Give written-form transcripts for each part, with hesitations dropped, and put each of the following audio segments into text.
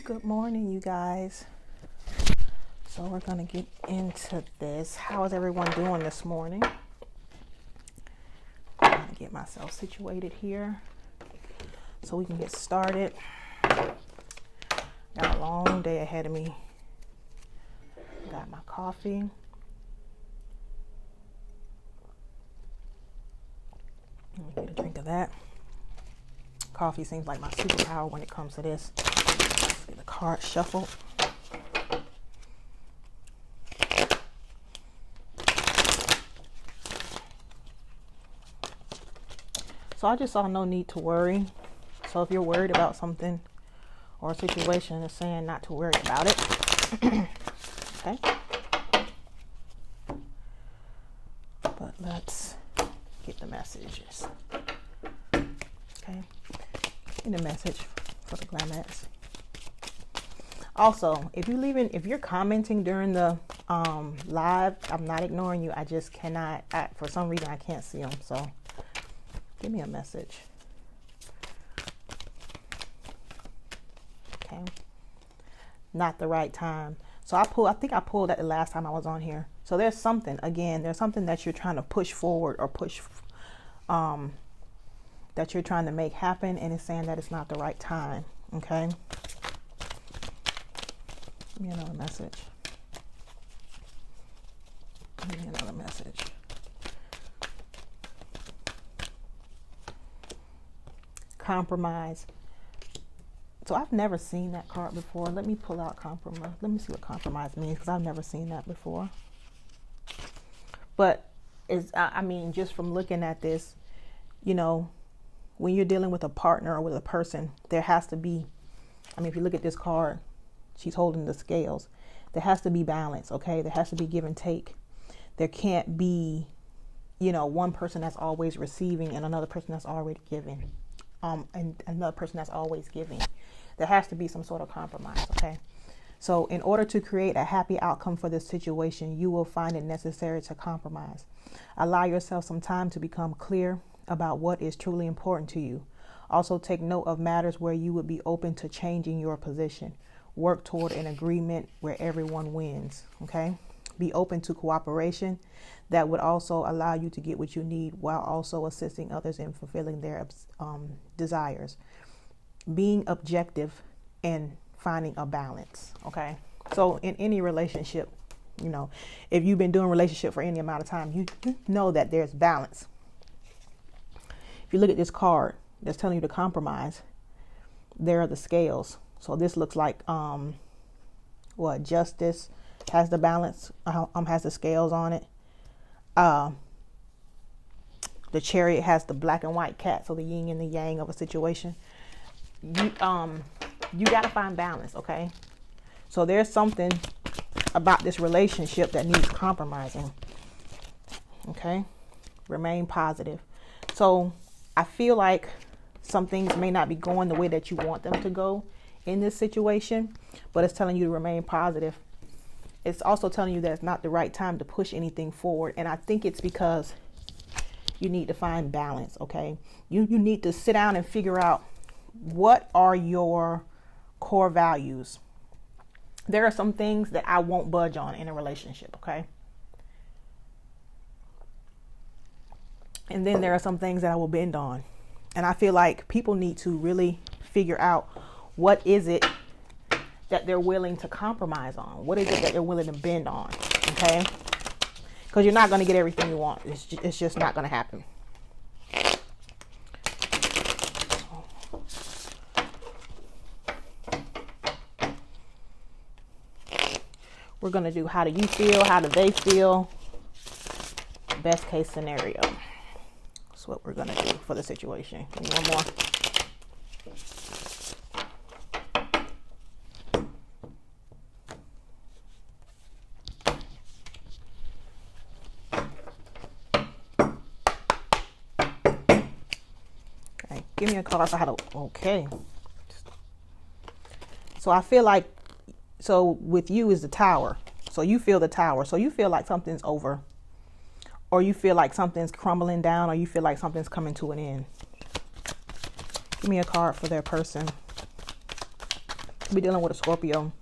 Good morning, you guys. So we're going to get into this. How is everyone doing this morning? I'm going to get myself situated here so we can get started. Got a long day ahead of me. Got my coffee. Let me get a drink of that. Coffee seems like my superpower when it comes to this. Let's get the card shuffled. So I just saw no need to worry. So if you're worried about something or a situation, it's saying not to worry about it. Okay. But let's get the messages. Okay. Get a message for the Glamettes. Also, if you're commenting during the live, I'm not ignoring you. I just cannot. For some reason, I can't see them. So give me a message. Okay. Not the right time. So I think I pulled that the last time I was on here. So there's something that you're trying to push forward or that you're trying to make happen, and it's saying that it's not the right time. Okay. Give me another message. Give me another message. Compromise. So I've never seen that card before. Let me pull out compromise. Let me see what compromise means, because I've never seen that before. But just from looking at this, when you're dealing with a partner or with a person, there has to be, if you look at this card, she's holding the scales. There has to be balance, okay? There has to be give and take. There can't be, one person that's always receiving and another person that's already giving. And another person that's always giving. There has to be some sort of compromise, okay? So in order to create a happy outcome for this situation, you will find it necessary to compromise. Allow yourself some time to become clear about what is truly important to you. Also take note of matters where you would be open to changing your position. Work toward an agreement where everyone wins, okay? Be open to cooperation that would also allow you to get what you need while also assisting others in fulfilling their desires. Being objective and finding a balance, okay? So in any relationship, if you've been doing a relationship for any amount of time, you know that there's balance. If you look at this card that's telling you to compromise, there are the scales. So this looks like Justice has the balance, has the scales on it. The Chariot has the black and white cat, so the yin and the yang of a situation. You got to find balance, okay? So there's something about this relationship that needs compromising. Okay? Remain positive. So I feel like some things may not be going the way that you want them to go in this situation, but it's telling you to remain positive. It's also telling you that it's not the right time to push anything forward. And I think it's because you need to find balance, okay? You need to sit down and figure out, what are your core values? There are some things that I won't budge on in a relationship, okay? And then there are some things that I will bend on. And I feel like people need to really figure out, what is it that they're willing to compromise on? What is it that they're willing to bend on? Okay? Because you're not going to get everything you want. It's just not going to happen. We're going to do, how do you feel? How do they feel? Best case scenario. That's what we're going to do for the situation. Give me one more. Okay, give me a card for how to, okay. So I feel like, so with you is the Tower. So you feel the Tower. So you feel like something's over, or you feel like something's crumbling down, or you feel like something's coming to an end. Give me a card for their person. Be dealing with a Scorpio.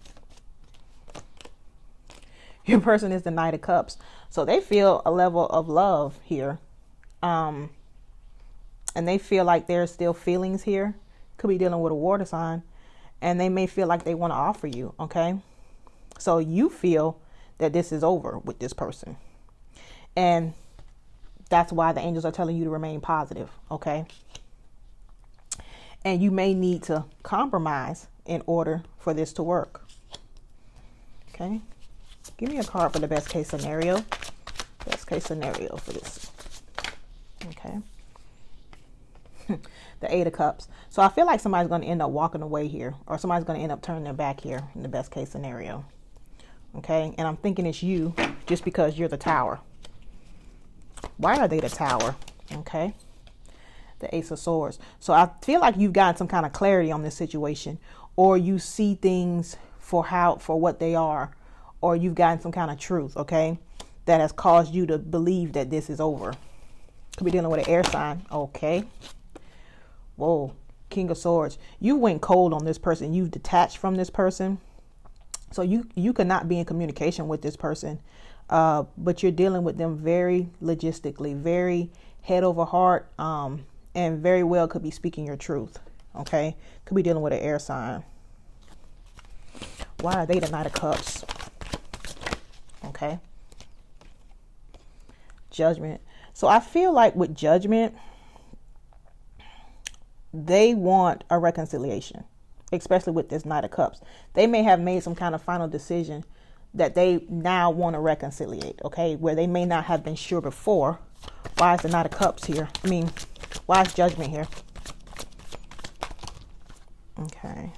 Your person is the Knight of Cups. So they feel a level of love here. And they feel like there's still feelings here. Could be dealing with a water sign. And they may feel like they want to offer you. Okay. So you feel that this is over with this person. And that's why the angels are telling you to remain positive. Okay. And you may need to compromise in order for this to work. Okay. Give me a card for the best case scenario. Best case scenario for this. Okay. The Eight of Cups. So I feel like somebody's going to end up walking away here, or somebody's going to end up turning their back here in the best case scenario. Okay. And I'm thinking it's you just because you're the Tower. Why are they the Tower? Okay. The Ace of Swords. So I feel like you've gotten some kind of clarity on this situation, or you see things for what they are, or you've gotten some kind of truth, okay, that has caused you to believe that this is over. Could be dealing with an air sign. Okay. Whoa. King of Swords. You went cold on this person. You've detached from this person. So you could not be in communication with this person, but you're dealing with them very logistically, very head over heart, and very well could be speaking your truth. Okay. Could be dealing with an air sign. Why are they the Knight of Cups? Okay. Judgment. So I feel like with Judgment, they want a reconciliation, especially with this Knight of Cups. They may have made some kind of final decision that they now want to reconciliate. Okay. Where they may not have been sure before. Why is the Knight of Cups here? I mean, why is Judgment here? Okay.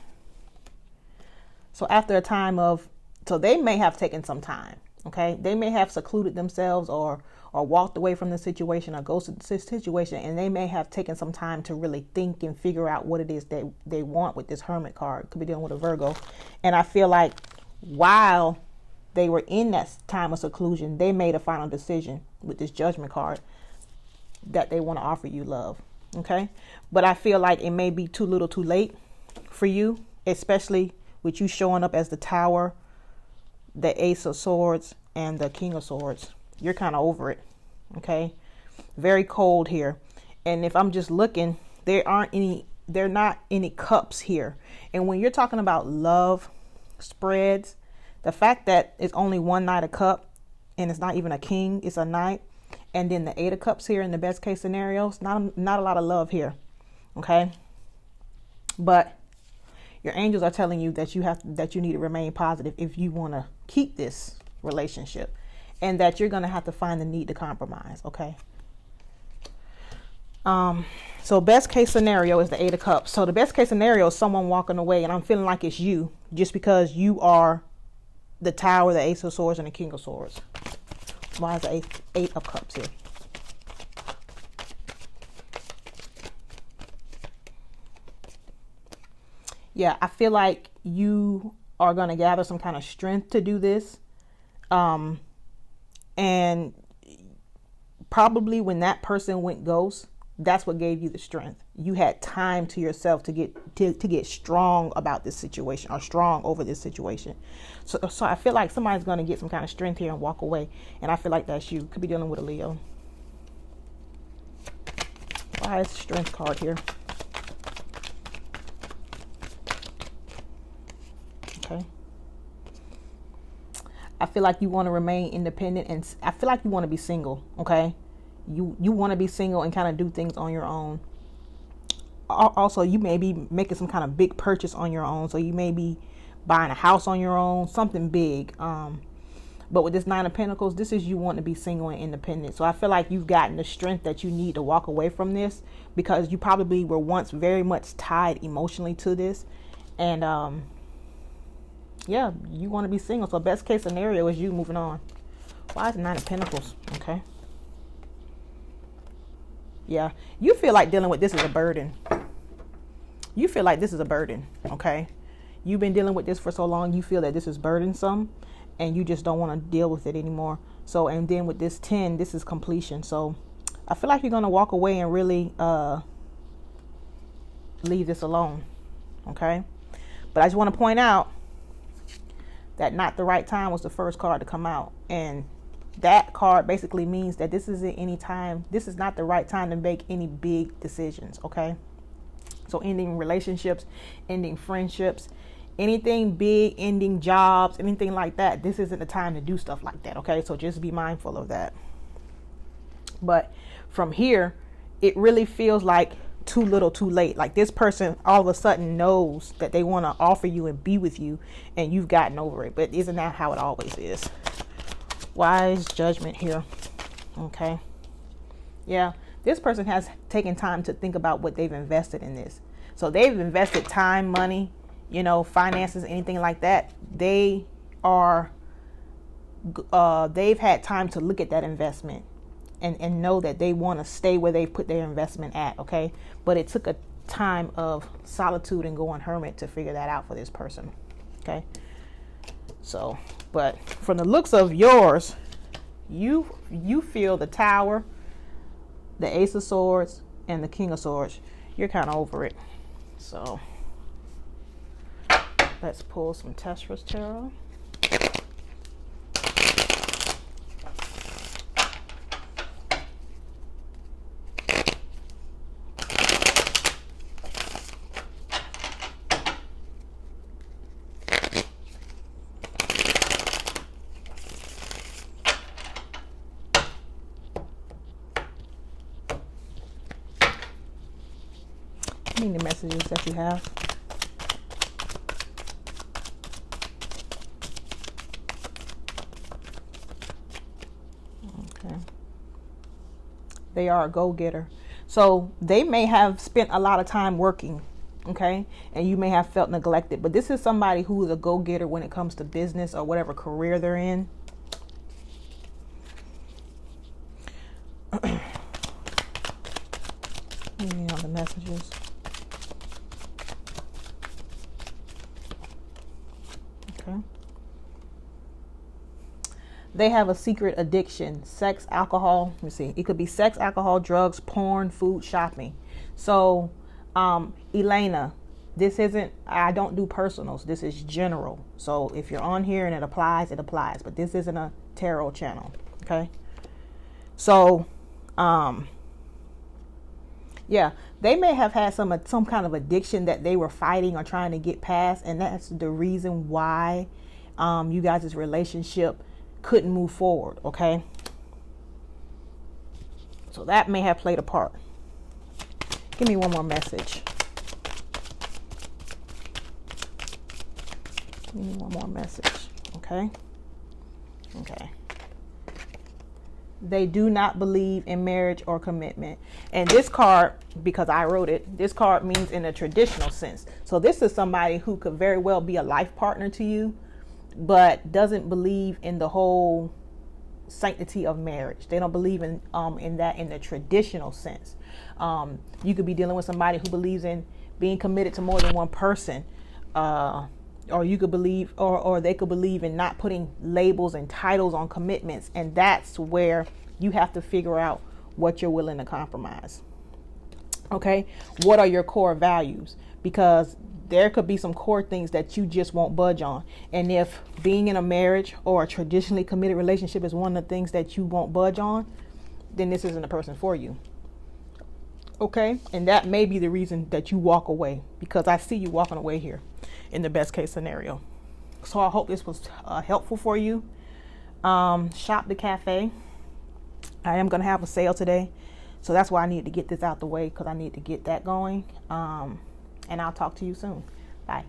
So after a time of, so they may have taken some time. Okay. They may have secluded themselves or walked away from the situation or ghosted the situation. And they may have taken some time to really think and figure out what it is that they want with this Hermit card. Could be dealing with a Virgo. And I feel like while they were in that time of seclusion, they made a final decision with this Judgment card that they want to offer you love. Okay. But I feel like it may be too little too late for you, especially with you showing up as the Tower, the Ace of Swords, and the King of Swords. You're kind of over it. Okay. Very cold here. And if I'm just looking, there are not any cups here. And when you're talking about love spreads, the fact that it's only one Knight of Cup and it's not even a king, it's a knight. And then the Eight of Cups here in the best case scenario, it's not a lot of love here. Okay. But your angels are telling you that you need to remain positive if you want to keep this relationship, and that you're going to have to find the need to compromise. Okay. So best case scenario is the Eight of Cups. So the best case scenario is someone walking away, and I'm feeling like it's you just because you are the Tower, the Ace of Swords, and the King of Swords. Why is the Eight of Cups here? Yeah, I feel like you are going to gather some kind of strength to do this. And probably when that person went ghost, that's what gave you the strength. You had time to yourself to get strong about this situation, or strong over this situation. So I feel like somebody's going to get some kind of strength here and walk away. And I feel like that's you. Could be dealing with a Leo. Why is the Strength card here? Okay. I feel like you want to remain independent, and I feel like you want to be single. Okay. You want to be single and kind of do things on your own. Also, you may be making some kind of big purchase on your own. So you may be buying a house on your own, something big. But with this Nine of Pentacles, this is you want to be single and independent. So I feel like you've gotten the strength that you need to walk away from this, because you probably were once very much tied emotionally to this. And yeah, you want to be single. So best case scenario is you moving on. Why is the Nine of Pentacles? Okay. Yeah, you feel like dealing with this is a burden. You feel like this is a burden, okay? You've been dealing with this for so long, you feel that this is burdensome, and you just don't want to deal with it anymore. So, and then with this 10, this is completion. So, I feel like you're going to walk away and really leave this alone, okay? But I just want to point out that not the right time was the first card to come out. And that card basically means that this isn't any time. This is not the right time to make any big decisions. Okay. So ending relationships, ending friendships, anything big, ending jobs, anything like that. This isn't the time to do stuff like that. Okay. So just be mindful of that. But from here, it really feels like too little too late. Like this person all of a sudden knows that they want to offer you and be with you, and you've gotten over it. But isn't that how it always is? Wise judgment here. Okay. Yeah, this person has taken time to think about what they've invested in this. So they've invested time, money, you know, finances, anything like that. They've had time to look at that investment and know that they want to stay where they've put their investment at. Okay. But it took a time of solitude and going hermit to figure that out for this person. Okay. So, but from the looks of yours, you feel the Tower, the Ace of Swords, and the King of Swords. You're kind of over it. So let's pull some Tesra's Tarot. The messages that you have. Okay. They are a go-getter. So they may have spent a lot of time working, okay? And you may have felt neglected, but this is somebody who is a go-getter when it comes to business or whatever career they're in. Reading all the messages. Okay. They have a secret addiction: sex, alcohol. Let me see. It could be sex, alcohol, drugs, porn, food, shopping. So, Elena, this isn't, I don't do personals. This is general. So if you're on here and it applies, it applies. But this isn't a tarot channel. Okay. So, yeah, they may have had some kind of addiction that they were fighting or trying to get past, and that's the reason why you guys' relationship couldn't move forward. Okay, so that may have played a part. Give me one more message. Give me one more message. Okay. Okay. They do not believe in marriage or commitment. And this card, because I wrote it, this card means in a traditional sense. So this is somebody who could very well be a life partner to you, but doesn't believe in the whole sanctity of marriage. They don't believe in that in the traditional sense. You could be dealing with somebody who believes in being committed to more than one person. Or you could believe, or they could believe in not putting labels and titles on commitments. And that's where you have to figure out what you're willing to compromise. Okay. What are your core values? Because there could be some core things that you just won't budge on. And if being in a marriage or a traditionally committed relationship is one of the things that you won't budge on, then this isn't a person for you. Okay. And that may be the reason that you walk away, because I see you walking away here in the best case scenario. So I hope this was helpful for you. Shop the cafe. I am going to have a sale today. So that's why I need to get this out the way, because I need to get that going. And I'll talk to you soon. Bye.